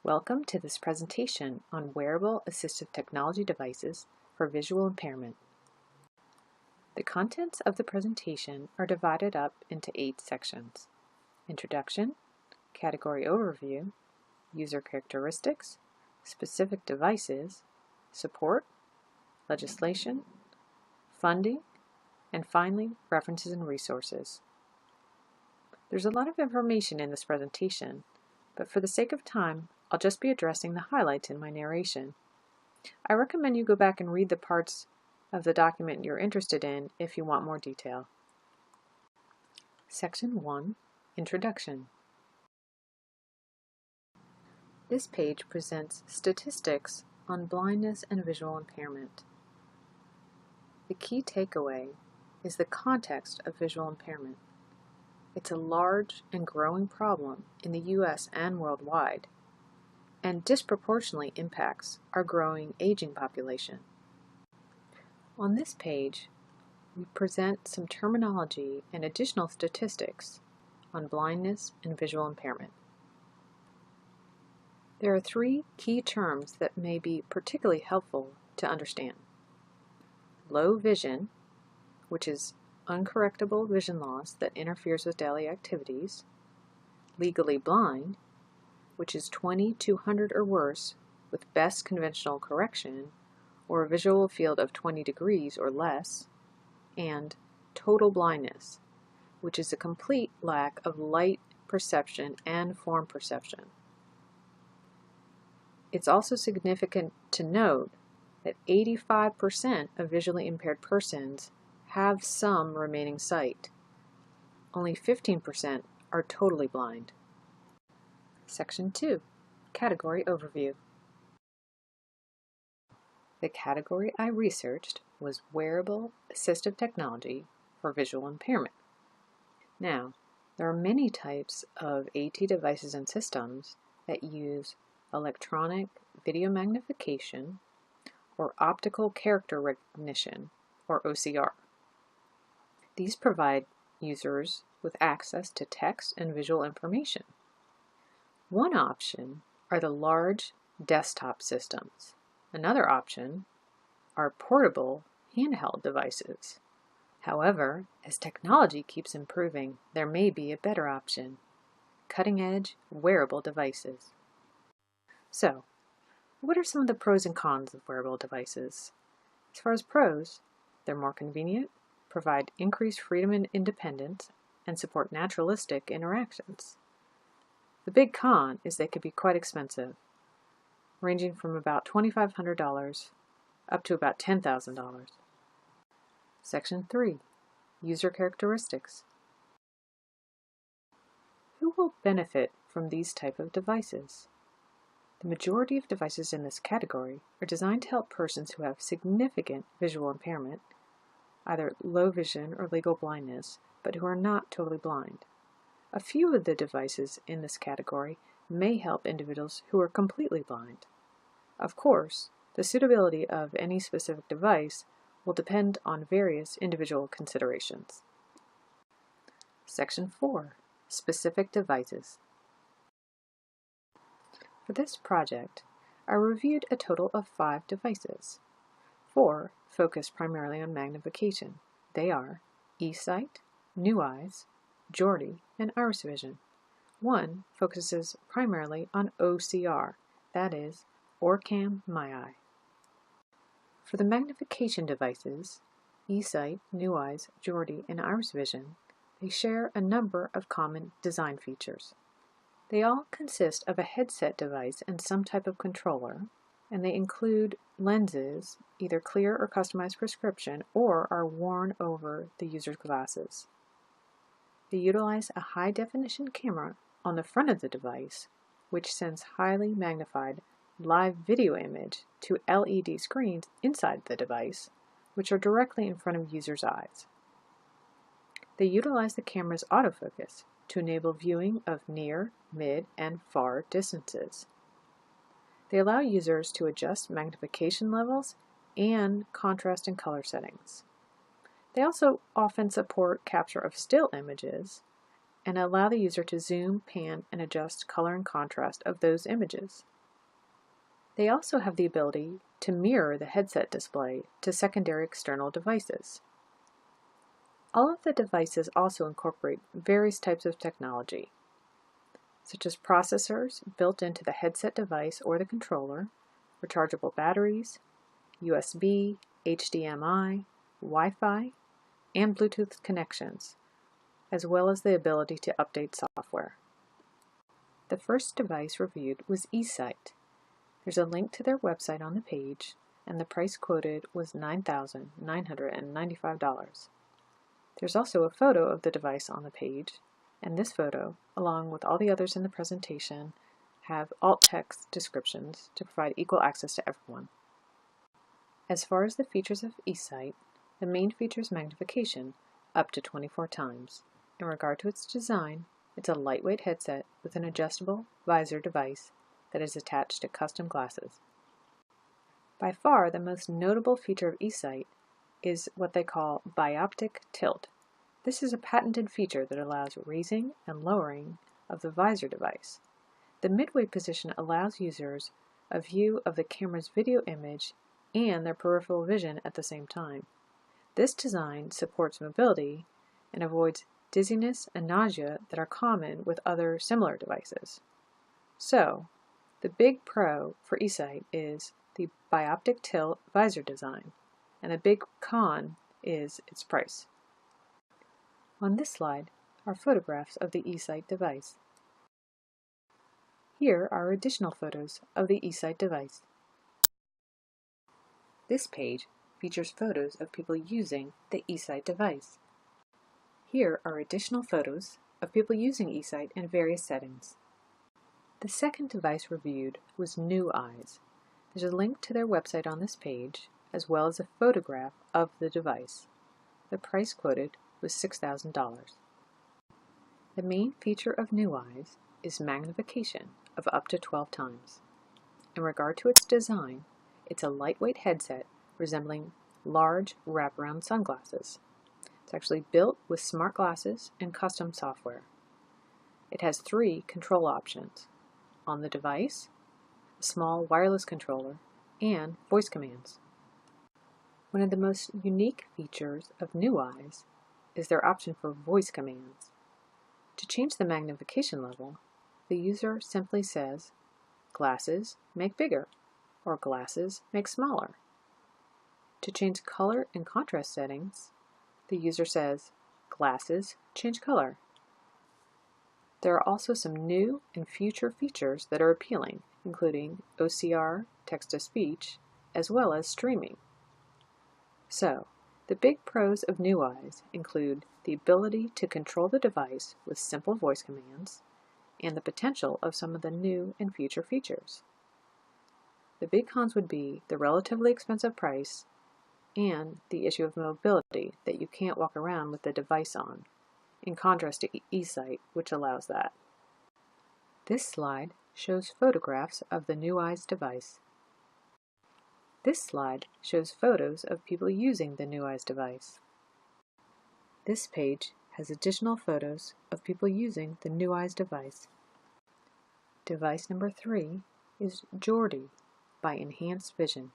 Welcome to this presentation on wearable assistive technology devices for visual impairment. The contents of the presentation are divided up into 8 sections: Introduction, Category Overview, User Characteristics, Specific Devices, Support, Legislation, Funding, and finally, References and Resources. There's a lot of information in this presentation, but for the sake of time, I'll just be addressing the highlights in my narration. I recommend you go back and read the parts of the document you're interested in if you want more detail. Section 1, Introduction. This page presents statistics on blindness and visual impairment. The key takeaway is the context of visual impairment. It's a large and growing problem in the U.S. and worldwide, and disproportionately impacts our growing aging population. On this page, we present some terminology and additional statistics on blindness and visual impairment. There are 3 key terms that may be particularly helpful to understand. Low vision, which is uncorrectable vision loss that interferes with daily activities. Legally blind, which is 20/200 or worse with best conventional correction or a visual field of 20 degrees or less, and total blindness, which is a complete lack of light perception and form perception. It's also significant to note that 85% of visually impaired persons have some remaining sight. Only 15% are totally blind. Section 2, Category Overview. The category I researched was Wearable Assistive Technology for Visual Impairment. Now, there are many types of AT devices and systems that use electronic video magnification or optical character recognition, or OCR. These provide users with access to text and visual information. One option are the large desktop systems. Another option are portable handheld devices. However, as technology keeps improving, there may be a better option: cutting-edge wearable devices. So, what are some of the pros and cons of wearable devices? As far as pros, they're more convenient, provide increased freedom and independence, and support naturalistic interactions. The big con is they could be quite expensive, ranging from about $2,500 up to about $10,000. Section 3, User Characteristics. Who will benefit from these type of devices? The majority of devices in this category are designed to help persons who have significant visual impairment, either low vision or legal blindness, but who are not totally blind. A few of the devices in this category may help individuals who are completely blind. Of course, the suitability of any specific device will depend on various individual considerations. Section 4, Specific Devices. For this project, I reviewed a total of 5 devices. 4 focus primarily on magnification. They are eSight, NuEyes, Jordy, and IrisVision. 1 focuses primarily on OCR, that is, OrCam MyEye. For the magnification devices, eSight, NuEyes, Jordy, and IrisVision, they share a number of common design features. They all consist of a headset device and some type of controller, and they include lenses, either clear or customized prescription, or are worn over the user's glasses. They utilize a high-definition camera on the front of the device, which sends highly magnified live video image to LED screens inside the device, which are directly in front of users' eyes. They utilize the camera's autofocus to enable viewing of near, mid, and far distances. They allow users to adjust magnification levels and contrast and color settings. They also often support capture of still images and allow the user to zoom, pan, and adjust color and contrast of those images. They also have the ability to mirror the headset display to secondary external devices. All of the devices also incorporate various types of technology, such as processors built into the headset device or the controller, rechargeable batteries, USB, HDMI, Wi-Fi, and Bluetooth connections, as well as the ability to update software. The first device reviewed was eSight. There's a link to their website on the page, and the price quoted was $9,995. There's also a photo of the device on the page, and this photo, along with all the others in the presentation, have alt text descriptions to provide equal access to everyone. As far as the features of eSight, the main feature is magnification, up to 24 times. In regard to its design, it's a lightweight headset with an adjustable visor device that is attached to custom glasses. By far, the most notable feature of eSight is what they call bioptic tilt. This is a patented feature that allows raising and lowering of the visor device. The midway position allows users a view of the camera's video image and their peripheral vision at the same time. This design supports mobility and avoids dizziness and nausea that are common with other similar devices. So, the big pro for eSight is the bioptic tilt visor design, and the big con is its price. On this slide are photographs of the eSight device. Here are additional photos of the eSight device. This page features photos of people using the eSight device. Here are additional photos of people using eSight in various settings. The second device reviewed was NuEyes. There's a link to their website on this page, as well as a photograph of the device. The price quoted was $6,000. The main feature of NuEyes is magnification of up to 12 times. In regard to its design, it's a lightweight headset resembling large wraparound sunglasses. It's actually built with smart glasses and custom software. It has 3 control options: on the device, a small wireless controller, and voice commands. One of the most unique features of NuEyes is their option for voice commands. To change the magnification level, the user simply says, "Glasses, make bigger," or "Glasses, make smaller." To change color and contrast settings, the user says, "Glasses, change color." There are also some new and future features that are appealing, including OCR, text-to-speech, as well as streaming. So, the big pros of NuEyes include the ability to control the device with simple voice commands, and the potential of some of the new and future features. The big cons would be the relatively expensive price and the issue of mobility, that you can't walk around with the device on, in contrast to eSight, which allows that. This slide shows photographs of the NuEyes device. This slide shows photos of people using the NuEyes device. This page has additional photos of people using the NuEyes device. Device number 3 is Jordy by IrisVision.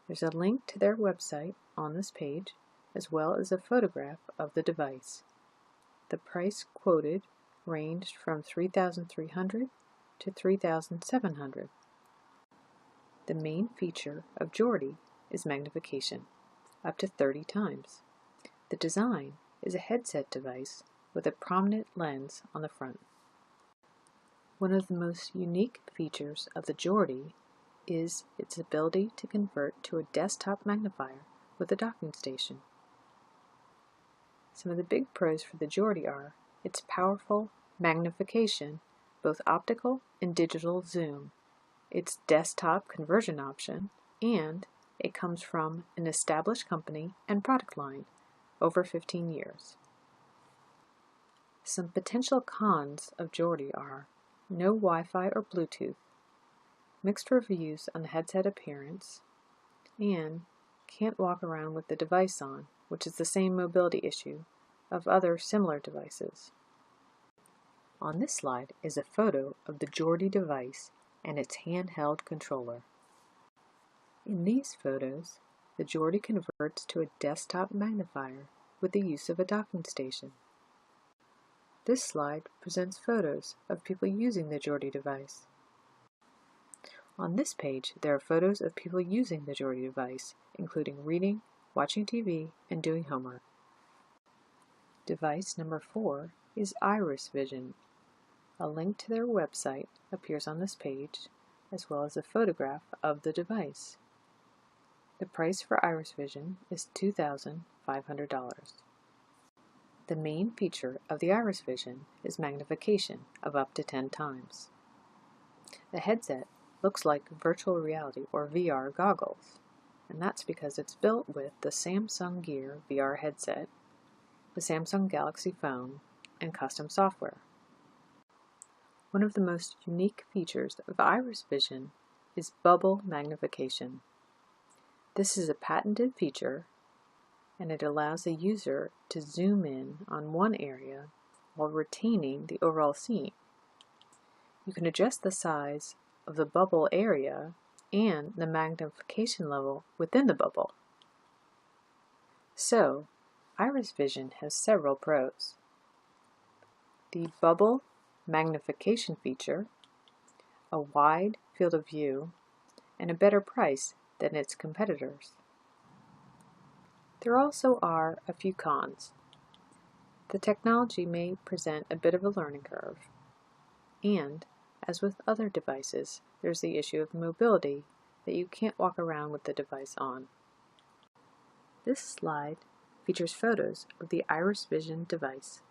There's a link to their website on this page, as well as a photograph of the device. The price quoted ranged from $3,300 to $3,700. The main feature of Jordy is magnification, up to 30 times. The design is a headset device with a prominent lens on the front. One of the most unique features of the Jordy is its ability to convert to a desktop magnifier with a docking station. Some of the big pros for the Jordy are its powerful magnification, both optical and digital zoom, its desktop conversion option, and it comes from an established company and product line, over 15 years. Some potential cons of Jordy are no Wi-Fi or Bluetooth, mixed reviews on the headset appearance, and can't walk around with the device on, which is the same mobility issue of other similar devices. On this slide is a photo of the Jordy device and its handheld controller. In these photos, the Jordy converts to a desktop magnifier with the use of a docking station. This slide presents photos of people using the Jordy device. On this page, there are photos of people using the Jordy device, including reading, watching TV, and doing homework. Device number 4 is IrisVision. A link to their website appears on this page, as well as a photograph of the device. The price for IrisVision is $2,500. The main feature of the IrisVision is magnification of up to 10 times. The headset looks like virtual reality or VR goggles, and that's because it's built with the Samsung Gear VR headset, the Samsung Galaxy phone, and custom software. One of the most unique features of IrisVision is bubble magnification. This is a patented feature, and it allows the user to zoom in on one area while retaining the overall scene. You can adjust the size of the bubble area and the magnification level within the bubble. So, IrisVision has several pros. The bubble magnification feature, a wide field of view, and a better price than its competitors. There also are a few cons. The technology may present a bit of a learning curve, and, as with other devices, there's the issue of mobility that you can't walk around with the device on. This slide features photos of the IrisVision device.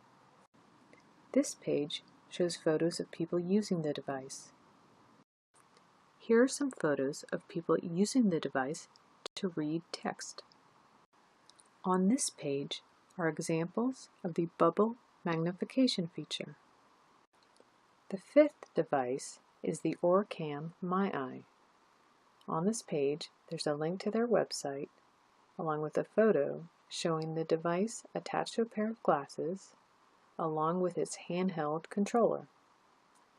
This page shows photos of people using the device. Here are some photos of people using the device to read text. On this page are examples of the bubble magnification feature. The 5th device is the OrCam MyEye. On this page, there's a link to their website, along with a photo showing the device attached to a pair of glasses, along with its handheld controller.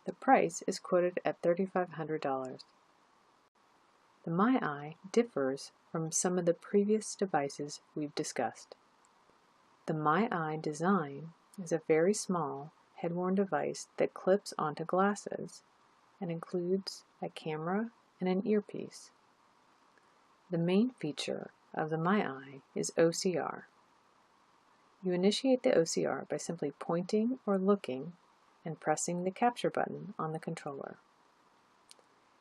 The price is quoted at $3,500. The MyEye differs from some of the previous devices we've discussed. The MyEye design is a very small, head-worn device that clips onto glasses and includes a camera and an earpiece. The main feature of the MyEye is OCR. You initiate the OCR by simply pointing or looking and pressing the capture button on the controller.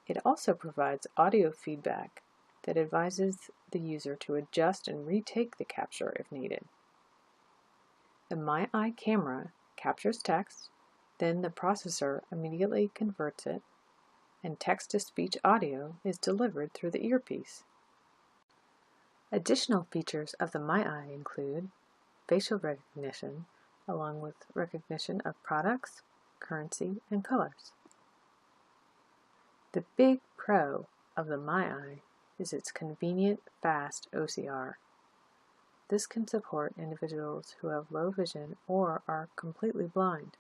It also provides audio feedback that advises the user to adjust and retake the capture if needed. The MyEye camera captures text, then the processor immediately converts it, and text-to-speech audio is delivered through the earpiece. Additional features of the MyEye include facial recognition, along with recognition of products, currency, and colors. The big pro of the MyEye is its convenient, fast OCR. This can support individuals who have low vision or are completely blind.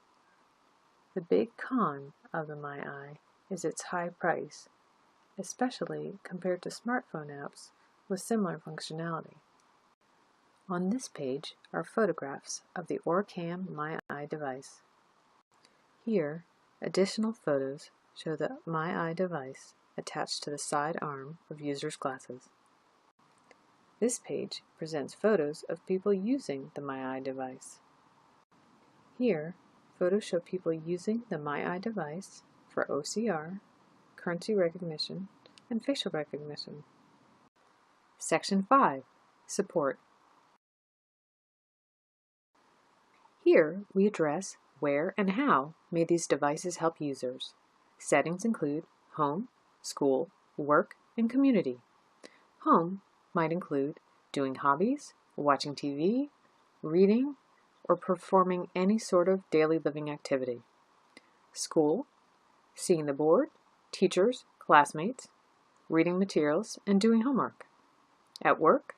The big con of the MyEye is its high price, especially compared to smartphone apps with similar functionality. On this page are photographs of the OrCam MyEye device. Here, additional photos show the MyEye device attached to the side arm of users' glasses. This page presents photos of people using the MyEye device. Here, photos show people using the MyEye device for OCR, currency recognition, and facial recognition. Section 5. Support. Here, we address where and how may these devices help users. Settings include home, school, work, and community. Home might include doing hobbies, watching TV, reading, or performing any sort of daily living activity. School, seeing the board, teachers, classmates, reading materials, and doing homework. At work,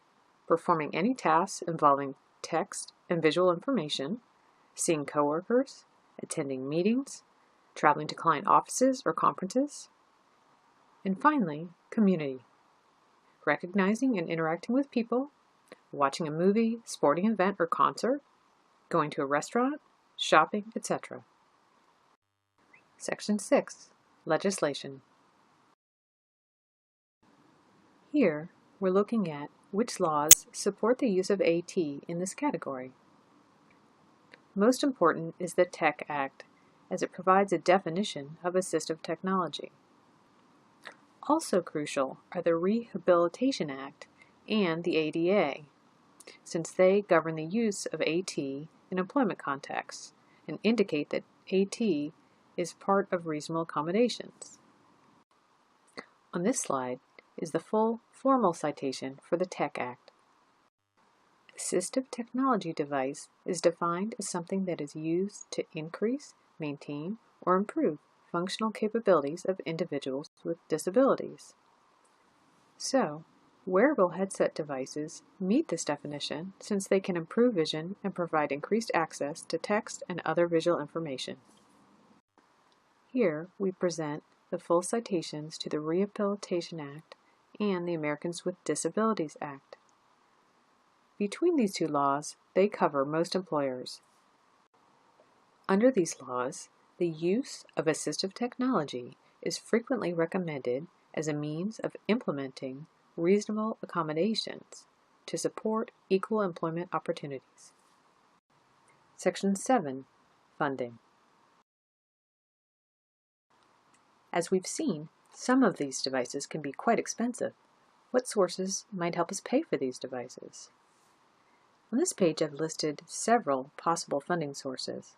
performing any tasks involving text and visual information, seeing coworkers, attending meetings, traveling to client offices or conferences, and finally, community, recognizing and interacting with people, watching a movie, sporting event or concert, going to a restaurant, shopping, etc. Section 6. Legislation. Here, we're looking at which laws support the use of AT in this category. Most important is the Tech Act, as it provides a definition of assistive technology. Also crucial are the Rehabilitation Act and the ADA, since they govern the use of AT in employment contexts and indicate that AT is part of reasonable accommodations. On this slide is the full formal citation for the Tech Act. Assistive technology device is defined as something that is used to increase, maintain, or improve functional capabilities of individuals with disabilities. So, wearable headset devices meet this definition since they can improve vision and provide increased access to text and other visual information. Here we present the full citations to the Rehabilitation Act and the Americans with Disabilities Act. Between these two laws, they cover most employers. Under these laws, the use of assistive technology is frequently recommended as a means of implementing reasonable accommodations to support equal employment opportunities. Section 7. Funding. As we've seen, some of these devices can be quite expensive. What sources might help us pay for these devices? On this page I've listed several possible funding sources,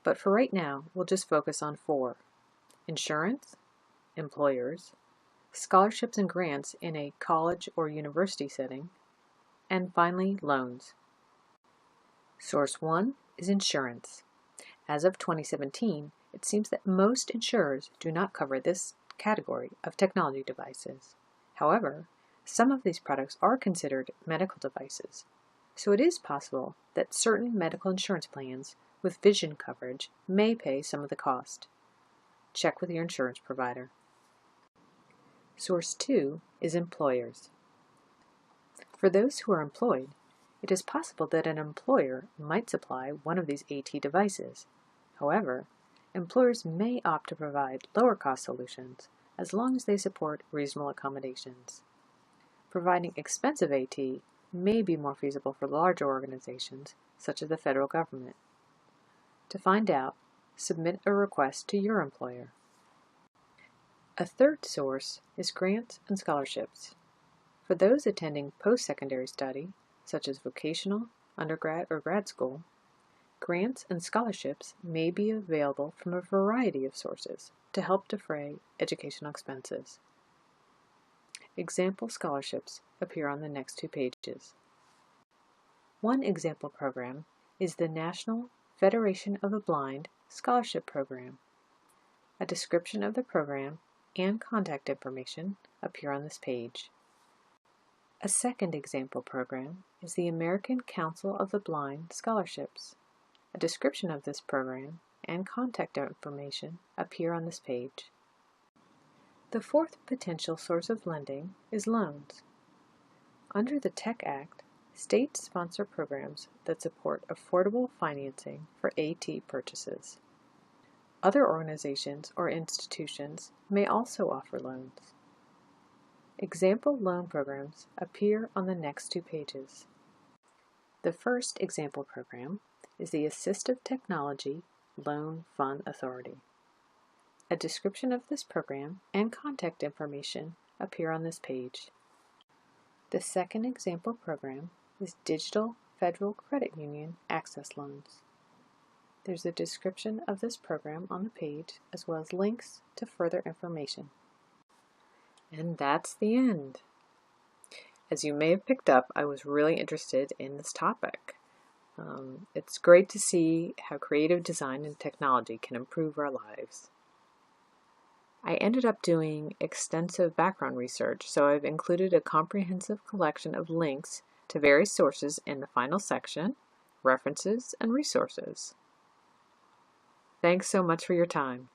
but for right now we'll just focus on 4. Insurance, employers, scholarships and grants in a college or university setting, and finally loans. Source 1 is insurance. As of 2017, it seems that most insurers do not cover this category of technology devices. However, some of these products are considered medical devices, so it is possible that certain medical insurance plans with vision coverage may pay some of the cost. Check with your insurance provider. Source 2 is employers. For those who are employed, it is possible that an employer might supply one of these AT devices. However, employers may opt to provide lower-cost solutions as long as they support reasonable accommodations. Providing expensive AT may be more feasible for larger organizations, such as the federal government. To find out, submit a request to your employer. A third source is grants and scholarships. For those attending post-secondary study, such as vocational, undergrad, or grad school, grants and scholarships may be available from a variety of sources to help defray educational expenses. Example scholarships appear on the next 2 pages. One example program is the National Federation of the Blind Scholarship Program. A description of the program and contact information appear on this page. A second example program is the American Council of the Blind Scholarships. A description of this program and contact information appear on this page. The fourth potential source of lending is loans. Under the Tech Act, states sponsor programs that support affordable financing for AT purchases. Other organizations or institutions may also offer loans. Example loan programs appear on the next 2 pages. The first example program is the Assistive Technology Loan Fund Authority. A description of this program and contact information appear on this page. The second example program is Digital Federal Credit Union Access Loans. There's a description of this program on the page, as well as links to further information. And that's the end. As you may have picked up, I was really interested in this topic. It's great to see how creative design and technology can improve our lives. I ended up doing extensive background research, so I've included a comprehensive collection of links to various sources in the final section, references, and resources. Thanks so much for your time.